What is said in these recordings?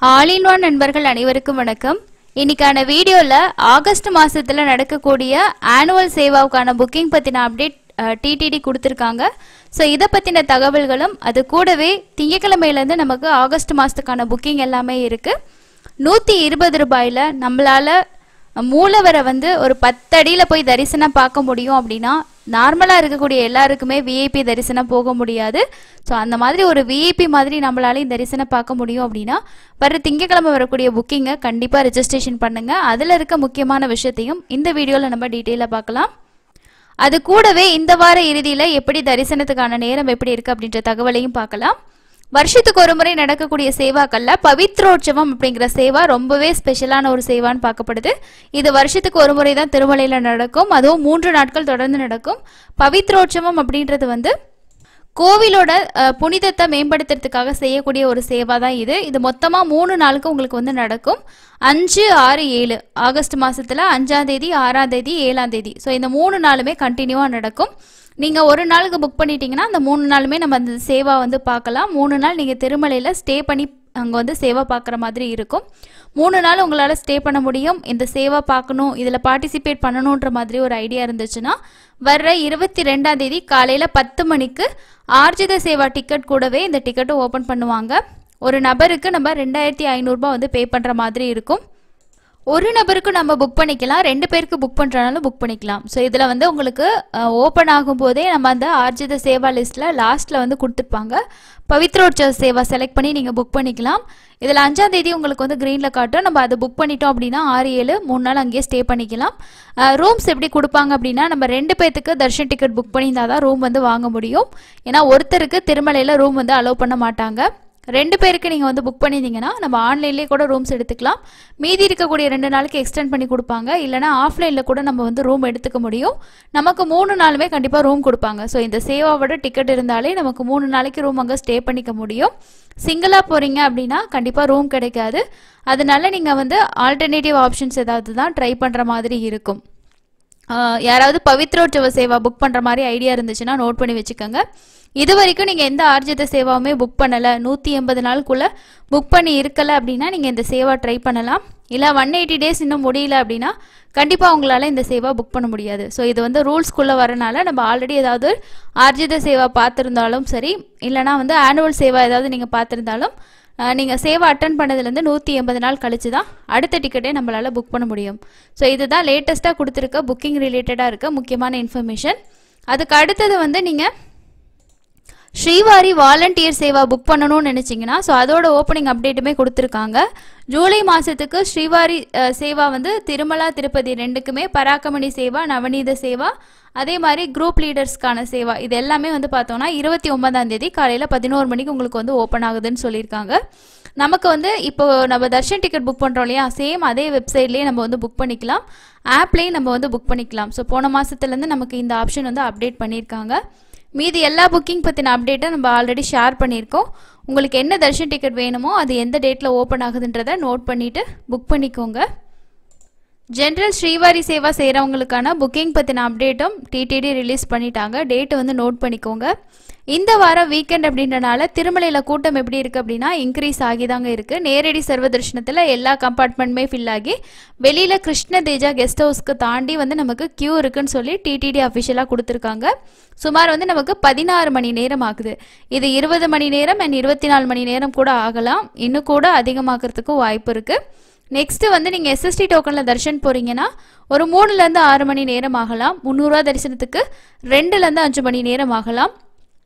All in one நண்பர்கள் அனைவருக்கும் வணக்கம். இன்னைக்கான வீடியோல ஆகஸ்ட் மாசத்துல நடக்கக்கூடிய ஆனுவல் சேவாவுக்கான புக்கிங் பத்தின அப்டேட் டிடிடி கொடுத்திருக்காங்க. ஸோ இதை பத்தின தகவல்களும் அது கூடவே திங்கட்கிழமையிலேருந்து நமக்கு ஆகஸ்ட் மாசத்துக்கான புக்கிங் எல்லாமே இருக்கு. 120 ரூபாயில நம்மளால மூலவரை வந்து ஒரு 10 அடியில் போய் தரிசனம் பார்க்க முடியும் அப்படின்னா நார்மலாக இருக்கக்கூடிய எல்லாருக்குமே விஐபி தரிசனம் போக முடியாது. ஸோ அந்த மாதிரி ஒரு விஐபி மாதிரி நம்மளாலையும் தரிசனம் பார்க்க முடியும் அப்படின்னா வர திங்கக்கிழமை வரக்கூடிய புக்கிங்கை கண்டிப்பாக ரெஜிஸ்ட்ரேஷன் பண்ணுங்கள். அதில் இருக்க முக்கியமான விஷயத்தையும் இந்த வீடியோவில் நம்ம டீட்டெயிலாக பார்க்கலாம். அது கூடவே இந்த வார இறுதியில் எப்படி தரிசனத்துக்கான நேரம் எப்படி இருக்குது அப்படின்ற தகவலையும் பார்க்கலாம். வருஷத்துக்கு ஒரு முறை நடக்கக்கூடிய சேவாக்கள்ல பவித்ரோற்சவம் அப்படிங்கிற சேவா ரொம்பவே ஸ்பெஷலான ஒரு சேவான்னு பார்க்கப்படுது. இது வருஷத்துக்கு ஒரு முறை தான் திருமலையில நடக்கும். அதுவும் 3 நாட்கள் தொடர்ந்து நடக்கும். பவித்ரோற்சவம் அப்படின்றது வந்து கோவிலோட புனிதத்தை மேம்படுத்துறதுக்காக செய்யக்கூடிய ஒரு சேவா தான் இது. இது மொத்தமா 3 நாளுக்கு உங்களுக்கு வந்து நடக்கும். 5, 6, 7 ஆகஸ்ட் மாசத்துல 5ஆம் தேதி, 6ஆம் தேதி, 7ஆம் தேதி. ஸோ இந்த 3 நாளுமே கண்டினியூவா நடக்கும். நீங்கள் ஒரு நாளுக்கு புக் பண்ணிட்டீங்கன்னா அந்த 3 நாளுமே நம்ம அந்த சேவா வந்து பார்க்கலாம். 3 நாள் நீங்கள் திருமலையில் ஸ்டே பண்ணி அங்கே வந்து சேவா பார்க்குற மாதிரி இருக்கும். 3 நாள் உங்களால் ஸ்டே பண்ண முடியும். இந்த சேவா பார்க்கணும், இதில் பார்ட்டிசிபேட் பண்ணணுன்ற மாதிரி ஒரு ஐடியா இருந்துச்சுன்னா வர்ற 22ஆம் தேதி காலையில் 10 மணிக்கு ஆர்ஜித சேவா டிக்கெட் கூடவே இந்த டிக்கெட்டும் ஓப்பன் பண்ணுவாங்க. ஒரு நபருக்கு நம்ம 2500 ரூபாய் வந்து பே பண்ணுற மாதிரி இருக்கும். ஒரு நபருக்கு நம்ம புக் பண்ணிக்கலாம், 2 பேருக்கு புக் பண்ணுறனாலும் புக் பண்ணிக்கலாம். ஸோ இதில் வந்து உங்களுக்கு ஓப்பன் ஆகும்போதே நம்ம அந்த ஆர்ஜித சேவா லிஸ்ட்டில் லாஸ்ட்டில் வந்து கொடுத்துருப்பாங்க. பவித்ரோற்சவ சேவா செலக்ட் பண்ணி நீங்கள் புக் பண்ணிக்கலாம். இதில் 5ஆம் தேதி உங்களுக்கு வந்து க்ரீனில் காட்டும். நம்ம அதை புக் பண்ணிட்டோம் அப்படின்னா 6, 7 3 நாள் அங்கேயே ஸ்டே பண்ணிக்கலாம். ரூம்ஸ் எப்படி கொடுப்பாங்க அப்படின்னா நம்ம 2 பேர்த்துக்கு தர்ஷன் டிக்கெட் புக் பண்ணியிருந்தால் தான் ரூம் வந்து வாங்க முடியும். ஏன்னா ஒருத்தருக்கு திருமலையில் ரூம் வந்து அலோவ் பண்ண மாட்டாங்க. 2 பேருக்கு நீங்கள் வந்து புக் பண்ணியிருந்தீங்கன்னா நம்ம ஆன்லைன்லேயே கூட ரூம்ஸ் எடுத்துக்கலாம். மீதி இருக்கக்கூடிய 2 நாளுக்கு எக்ஸ்டெண்ட் பண்ணி கொடுப்பாங்க. இல்லைனா ஆஃப்லைனில் கூட நம்ம வந்து ரூம் எடுத்துக்க முடியும். நமக்கு 3 நாளுமே கண்டிப்பாக ரூம் கொடுப்பாங்க. ஸோ இந்த சேவாவோட டிக்கெட் இருந்தாலே நமக்கு 3 நாளைக்கு ரூம் அங்கே ஸ்டே பண்ணிக்க முடியும். சிங்கிளாக போகிறீங்க அப்படின்னா கண்டிப்பாக ரூம் கிடைக்காது. அதனால நீங்கள் வந்து ஆல்டர்னேட்டிவ் ஆப்ஷன்ஸ் ஏதாவது தான் ட்ரை பண்ணுற மாதிரி இருக்கும். யாராவது பவித்ரோற்சவ சேவா புக் பண்ணுற மாதிரி ஐடியா இருந்துச்சுன்னா நோட் பண்ணி வச்சுக்கோங்க. இது வரைக்கும் நீங்கள் எந்த ஆர்ஜித சேவாவுமே புக் பண்ணலை, 180 நாளுக்குள்ளே புக் பண்ணி இருக்கலை அப்படின்னா நீங்கள் இந்த சேவா ட்ரை பண்ணலாம். இல்லை 180 டேஸ் இன்னும் முடியல அப்படின்னா கண்டிப்பாக உங்களால் இந்த சேவா புக் பண்ண முடியாது. ஸோ இது வந்து ரூல்ஸ்குள்ளே வரனால நம்ம ஆல்ரெடி ஏதாவது ஆர்ஜித சேவா பார்த்துருந்தாலும் சரி, இல்லைனா வந்து ஆனுவல் சேவா ஏதாவது நீங்கள் பார்த்துருந்தாலும் நீங்கள் சேவா அட்டன் பண்ணதுலேருந்து 180 நாள் கழிச்சு தான் அடுத்த டிக்கெட்டே நம்மளால் புக் பண்ண முடியும். ஸோ இதுதான் லேட்டஸ்ட்டாக கொடுத்துருக்க புக்கிங் ரிலேட்டடாக இருக்க முக்கியமான இன்ஃபர்மேஷன். அதுக்கு அடுத்தது வந்து நீங்கள் ஸ்ரீவாரி வாலண்டியர் சேவா புக் பண்ணணும்னு நினச்சிங்கன்னா ஸோ அதோட ஓப்பனிங் அப்டேட்டுமே கொடுத்துருக்காங்க. ஜூலை மாதத்துக்கு ஸ்ரீவாரி சேவா வந்து திருமலா திருப்பதி 2க்குமே பராக்கமணி சேவா, நவநீத சேவா, அதே மாதிரி குரூப் லீடர்ஸ்க்கான சேவா இது எல்லாமே வந்து பார்த்தோம்னா 29ஆம் தேதி காலையில் 11 மணிக்கு உங்களுக்கு வந்து ஓப்பன் ஆகுதுன்னு சொல்லியிருக்காங்க. நமக்கு வந்து இப்போ நம்ம தர்ஷன் டிக்கெட் புக் பண்ணுறோம் இல்லையா, சேம் அதே வெப்சைட்லேயே நம்ம வந்து புக் பண்ணிக்கலாம், ஆப்லேயும் நம்ம வந்து புக் பண்ணிக்கலாம். ஸோ போன மாதத்துலேருந்து நமக்கு இந்த ஆப்ஷன் வந்து அப்டேட் பண்ணியிருக்காங்க. மீதி எல்லா புக்கிங் பற்றின அப்டேட்டை நம்ம ஆல்ரெடி ஷேர் பண்ணியிருக்கோம். உங்களுக்கு என்ன தர்ஷன் டிக்கெட் வேணுமோ அது எந்த டேட்டில் ஓப்பன் ஆகுதுன்றதை நோட் பண்ணிவிட்டு புக் பண்ணிக்கோங்க. ஜென்ரல் ஸ்ரீவாரி சேவா செய்கிறவங்களுக்கான புக்கிங் பற்றின அப்டேட்டும் டிடிடி ரிலீஸ் பண்ணிட்டாங்க. டேட்டு வந்து நோட் பண்ணிக்கோங்க. இந்த வாரம் வீக்கெண்ட் அப்படின்றனால திருமலையில் கூட்டம் எப்படி இருக்குது அப்படின்னா இன்க்ரீஸ் ஆகி தாங்க இருக்குது. நேரடி சர்வ தரிசனத்தில் எல்லா கம்பார்ட்மெண்ட்டுமே ஃபில் ஆகி வெளியில் கிருஷ்ண தேஜா கெஸ்ட் ஹவுஸ்க்கு தாண்டி வந்து நமக்கு கியூ இருக்குன்னு சொல்லி டிடிடி அஃபிஷியலாக கொடுத்துருக்காங்க. சுமார் வந்து நமக்கு 16 மணி நேரம் ஆகுது. இது 20 மணி நேரம் அண்ட் 24 மணி நேரம் கூட ஆகலாம். இன்னும் கூட அதிகமாகிறதுக்கும் வாய்ப்பு இருக்குது. நெக்ஸ்ட் வந்து நீங்கள் எஸ்எஸ்டி டோக்கனில் தரிசனம் போகிறீங்கன்னா ஒரு 3லேருந்து 6 மணி நேரம் ஆகலாம். 300 ரூபா தரிசனத்துக்கு 2லேருந்து 5 மணி நேரம் ஆகலாம்.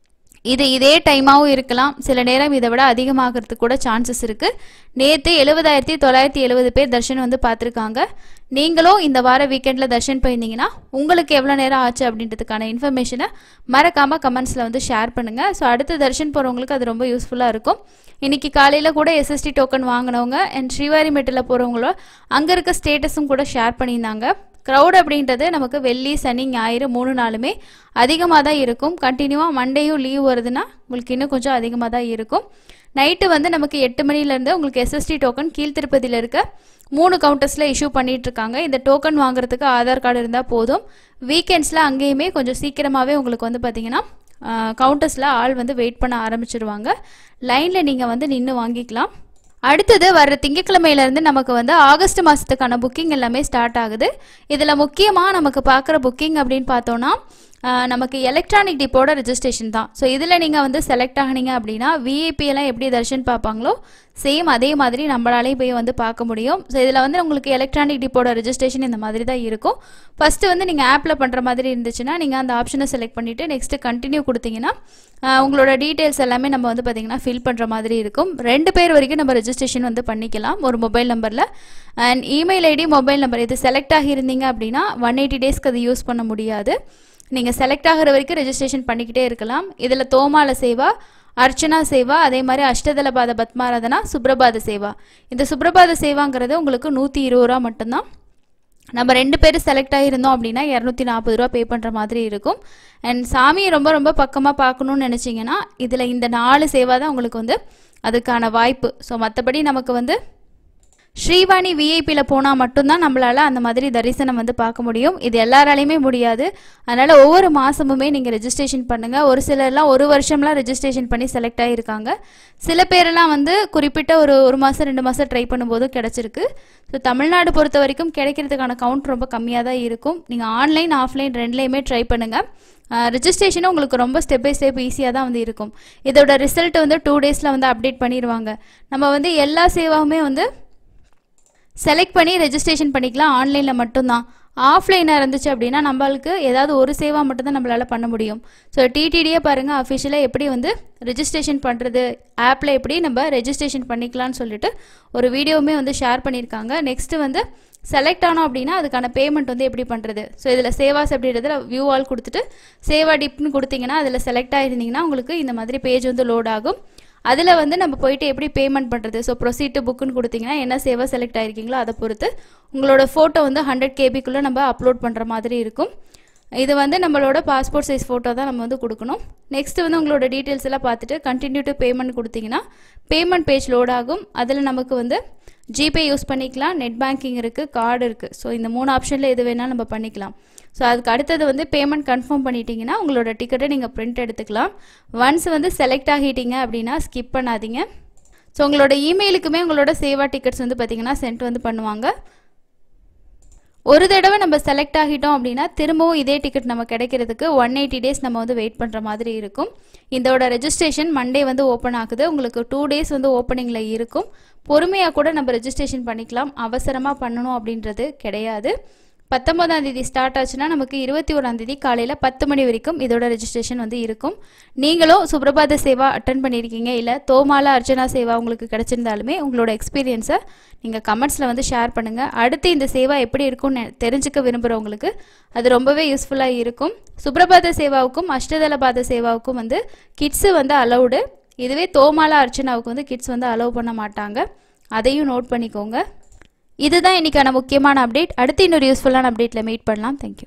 இது இதே டைமாகவும் இருக்கலாம். சில நேரம் இதை விட அதிகமாகிறதுக்கு கூட சான்சஸ் இருக்குது. நேற்று 70,970 பேர் தர்ஷன் வந்து பார்த்துருக்காங்க. நீங்களும் இந்த வார வீக்கெண்டில் தர்ஷன் போயிருந்தீங்கன்னா உங்களுக்கு எவ்வளோ நேரம் ஆச்சு அப்படின்றதுக்கான இன்ஃபர்மேஷனை மறக்காமல் கமெண்ட்ஸில் வந்து ஷேர் பண்ணுங்கள். ஸோ அடுத்து தர்ஷன் போகிறவங்களுக்கு அது ரொம்ப யூஸ்ஃபுல்லாக இருக்கும். இன்றைக்கி காலையில் கூட எஸ்எஸ்டி டோக்கன் வாங்கினவங்க அண்ட் ஸ்ரீவாரி மெட்டில் போகிறவங்களோ அங்கே இருக்க ஸ்டேட்டஸும் கூட ஷேர் பண்ணியிருந்தாங்க. க்ரௌட் அப்படின்றது நமக்கு வெள்ளி, சனி, ஞாயிறு 3 நாளுமே அதிகமாக தான் இருக்கும். கண்டினியூவாக மண்டேயும் லீவ் வருதுன்னா உங்களுக்கு இன்னும் கொஞ்சம் அதிகமாக தான் இருக்கும். நைட்டு வந்து நமக்கு 8 மணிலேருந்து உங்களுக்கு எஸ்எஸ்டி டோக்கன் கீழ்த்திருப்பதியில் இருக்க 3 கவுண்டர்ஸில் இஷ்யூ பண்ணிகிட்ருக்காங்க. இந்த டோக்கன் வாங்குறதுக்கு ஆதார் கார்டு இருந்தால் போதும். வீக்கெண்ட்ஸில் அங்கேயுமே கொஞ்சம் சீக்கிரமாகவே உங்களுக்கு வந்து பார்த்திங்கன்னா கவுண்டர்ஸில் ஆள் வந்து வெயிட் பண்ண ஆரம்பிச்சிருவாங்க. லைனில் நீங்கள் வந்து நின்று வாங்கிக்கலாம். அடுத்தது வர திங்கட்கிழமையில இருந்து நமக்கு வந்து ஆகஸ்ட் மாசத்துக்கான புக்கிங் எல்லாமே ஸ்டார்ட் ஆகுது. இதுல முக்கியமா நமக்கு பார்க்குற புக்கிங் அப்படின்னு பார்த்தோம்னா நமக்கு எலக்ட்ரானிக் டிப்போட ரெஜிஸ்ட்ரேஷன் தான். ஸோ இதில் நீங்கள் வந்து செலக்ட் ஆகினீங்க அப்படின்னா விஐபி எல்லாம் எப்படி தர்ஷன் பார்ப்பாங்களோ சேம் அதே மாதிரி நம்மளாலேயும் போய் வந்து பார்க்க முடியும். ஸோ இதில் வந்து உங்களுக்கு எலக்ட்ரானிக் டிப்போட ரெஜிஸ்ட்ரேஷன் இந்த மாதிரி தான் இருக்கும். ஃபஸ்ட்டு வந்து நீங்கள் ஆப்பில் பண்ணுற மாதிரி இருந்துச்சுன்னா நீங்கள் அந்த ஆப்ஷனை செலக்ட் பண்ணிவிட்டு நெக்ஸ்ட்டு கண்டினியூ கொடுத்தீங்கன்னா உங்களோட டீட்டெயில்ஸ் எல்லாமே நம்ம வந்து பார்த்திங்கன்னா ஃபில் பண்ணுற மாதிரி இருக்கும். 2 பேர் வரைக்கும் நம்ம ரெஜிஸ்ட்ரேஷன் வந்து பண்ணிக்கலாம் ஒரு மொபைல் நம்பரில். And email ID mobile number இது செலக்ட் ஆகியிருந்தீங்க அப்படின்னா 180 டேஸ்க்கு அது யூஸ் பண்ண முடியாது. நீங்கள் செலக்ட் ஆகிற வரைக்கும் ரெஜிஸ்ட்ரேஷன் பண்ணிக்கிட்டே இருக்கலாம். இதில் தோமால சேவா, அர்ச்சனா சேவா, அதே மாதிரி அஷ்டதலபாத பத்மாராதனா, சுப்ரபாத சேவா. இந்த சுப்ரபாத சேவாங்கிறது உங்களுக்கு 120 ரூபா மட்டும்தான். நம்ம 2 பேர் செலக்ட் ஆகியிருந்தோம் அப்படின்னா 240 ரூபா பே பண்ணுற மாதிரி இருக்கும். அண்ட் சாமியை ரொம்ப ரொம்ப பக்கமாக பார்க்கணுன்னு நினச்சிங்கன்னா இதில் இந்த 4 சேவா தான் உங்களுக்கு வந்து அதுக்கான வாய்ப்பு. ஸோ மற்றபடி நமக்கு வந்து ஸ்ரீவாணி விஐபியில் போனால் மட்டும்தான் நம்மளால் அந்த மாதிரி தரிசனம் வந்து பார்க்க முடியும். இது எல்லாராலையுமே முடியாது. அதனால் ஒவ்வொரு மாதமுமே நீங்கள் ரெஜிஸ்ட்ரேஷன் பண்ணுங்கள். ஒரு சிலர்லாம் 1 வருஷம்லாம் ரெஜிஸ்ட்ரேஷன் பண்ணி செலக்ட் ஆகியிருக்காங்க. சில பேரெல்லாம் வந்து குறிப்பிட்ட ஒரு மாதம் 2 மாதம் ட்ரை பண்ணும்போது கிடச்சிருக்கு. ஸோ தமிழ்நாடு பொறுத்த வரைக்கும் கிடைக்கிறதுக்கான கவுண்ட் ரொம்ப கம்மியாக தான் இருக்கும். நீங்கள் ஆன்லைன் ஆஃப்லைன் 2லேயுமே ட்ரை பண்ணுங்கள். ரெஜிஸ்ட்ரேஷனும் உங்களுக்கு ரொம்ப ஸ்டெப் பை ஸ்டெப் ஈஸியாக தான் வந்து இருக்கும். இதோட ரிசல்ட் வந்து 2 டேஸில் வந்து அப்டேட் பண்ணிடுவாங்க. நம்ம வந்து எல்லா சேவாவுமே வந்து செலக்ட் பண்ணி ரெஜிஸ்ட்ரேஷன் பண்ணிக்கலாம். ஆன்லைனில் மட்டும்தான். ஆஃப்லைனாக இருந்துச்சு அப்படின்னா நம்மளுக்கு ஏதாவது ஒரு சேவா மட்டும்தான் நம்மளால் பண்ண முடியும். ஸோ டிடிடியே பாருங்கள் அஃபிஷியலாக எப்படி வந்து ரெஜிஸ்ட்ரேஷன் பண்ணுறது, ஆப்பில் எப்படி நம்ம ரெஜிஸ்ட்ரேஷன் பண்ணிக்கலாம்னு சொல்லிட்டு ஒரு வீடியோவுமே வந்து ஷேர் பண்ணியிருக்காங்க. நெக்ஸ்ட்டு வந்து செலக்ட் ஆனோம் அப்படின்னா அதுக்கான பேமெண்ட் வந்து எப்படி பண்ணுறது. ஸோ இதில் சேவாஸ் அப்படின்றதுல வியூ ஆல் கொடுத்துட்டு சேவா டிப்னு கொடுத்தீங்கன்னா அதில் செலக்ட் ஆகிருந்தீங்கன்னா உங்களுக்கு இந்த மாதிரி பேஜ் வந்து லோட் ஆகும். அதில் வந்து நம்ம போயிட்டு எப்படி பேமெண்ட் பண்ணுறது. ஸோ ப்ரொசீட் டு புக்குன்னு கொடுத்தீங்கன்னா என்ன சேவா செலக்ட் ஆகிருக்கீங்களோ அதை பொறுத்து உங்களோட ஃபோட்டோ வந்து 100 KB நம்ம அப்லோட் பண்ணுற மாதிரி இருக்கும். இது வந்து நம்மளோட பாஸ்போர்ட் சைஸ் ஃபோட்டோ தான் நம்ம வந்து கொடுக்கணும். நெக்ஸ்ட்டு வந்து உங்களோட டீட்டெயில்ஸ் எல்லாம் பார்த்துட்டு கண்டினியூ டு பேமெண்ட் கொடுத்தீங்கன்னா பேமெண்ட் பேஜ் லோட் ஆகும். அதில் நமக்கு வந்து ஜிபே யூஸ் பண்ணிக்கலாம், நெட் பேங்கிங் இருக்குது, கார்டு இருக்குது. ஸோ இந்த 3 ஆப்ஷனில் எது வேணால் நம்ம பண்ணிக்கலாம். ஸோ அதுக்கு அடுத்தது வந்து பேமெண்ட் கன்ஃபார்ம் பண்ணிட்டீங்கன்னா உங்களோட டிக்கெட்டை நீங்கள் பிரிண்ட் எடுத்துக்கலாம். ஒன்ஸ் வந்து செலக்ட் ஆகிட்டீங்க அப்படின்னா ஸ்கிப் பண்ணாதீங்க. ஸோ உங்களோட இமெயிலுக்குமே உங்களோட சேவா டிக்கெட்ஸ் வந்து பார்த்திங்கன்னா சென்ட் வந்து பண்ணுவாங்க. ஒரு தடவை நம்ம செலக்ட் ஆகிட்டோம் அப்படின்னா திரும்பவும் இதே டிக்கெட் நம்ம கிடைக்கிறதுக்கு 180 டேஸ் நம்ம வந்து வெயிட் பண்ணுற மாதிரி இருக்கும். இதோட ரெஜிஸ்ட்ரேஷன் மண்டே வந்து ஓப்பன் ஆகுது. உங்களுக்கு 2 டேஸ் வந்து ஓப்பனிங்கில் இருக்கும். பொறுமையாக கூட நம்ம ரெஜிஸ்ட்ரேஷன் பண்ணிக்கலாம். அவசரமாக பண்ணணும் அப்படின்றது கிடையாது. 19ஆம் தேதி ஸ்டார்ட் ஆச்சுன்னா நமக்கு 21ஆம் தேதி காலையில் 10 மணி வரைக்கும் இதோட ரெஜிஸ்ட்ரேஷன் வந்து இருக்கும். நீங்களும் சுப்ரபாத சேவா அட்டன் பண்ணியிருக்கீங்க இல்லை தோமாலா அர்ச்சனா சேவா உங்களுக்கு கிடச்சிருந்தாலுமே உங்களோட எக்ஸ்பீரியன்ஸை நீங்கள் கமெண்ட்ஸில் வந்து ஷேர் பண்ணுங்கள். அடுத்து இந்த சேவா எப்படி இருக்கும்னு தெரிஞ்சுக்க விரும்புகிறவங்களுக்கு அது ரொம்பவே யூஸ்ஃபுல்லாக இருக்கும். சுப்ரபாத சேவாவுக்கும் அஷ்டதலபாத சேவாவுக்கும் வந்து கிட்ஸு வந்து அலௌடு. இதுவே தோமாலா அர்ச்சனாவுக்கு வந்து கிட்ஸ் வந்து அலோவ் பண்ண மாட்டாங்க. அதையும் நோட் பண்ணிக்கோங்க. இதுதான் இன்றைக்கான முக்கியமான அப்டேட். அடுத்து இன்னொரு யூஸ்ஃபுல்லான அப்டேட்டில் மீட் பண்ணலாம். தேங்க்யூ.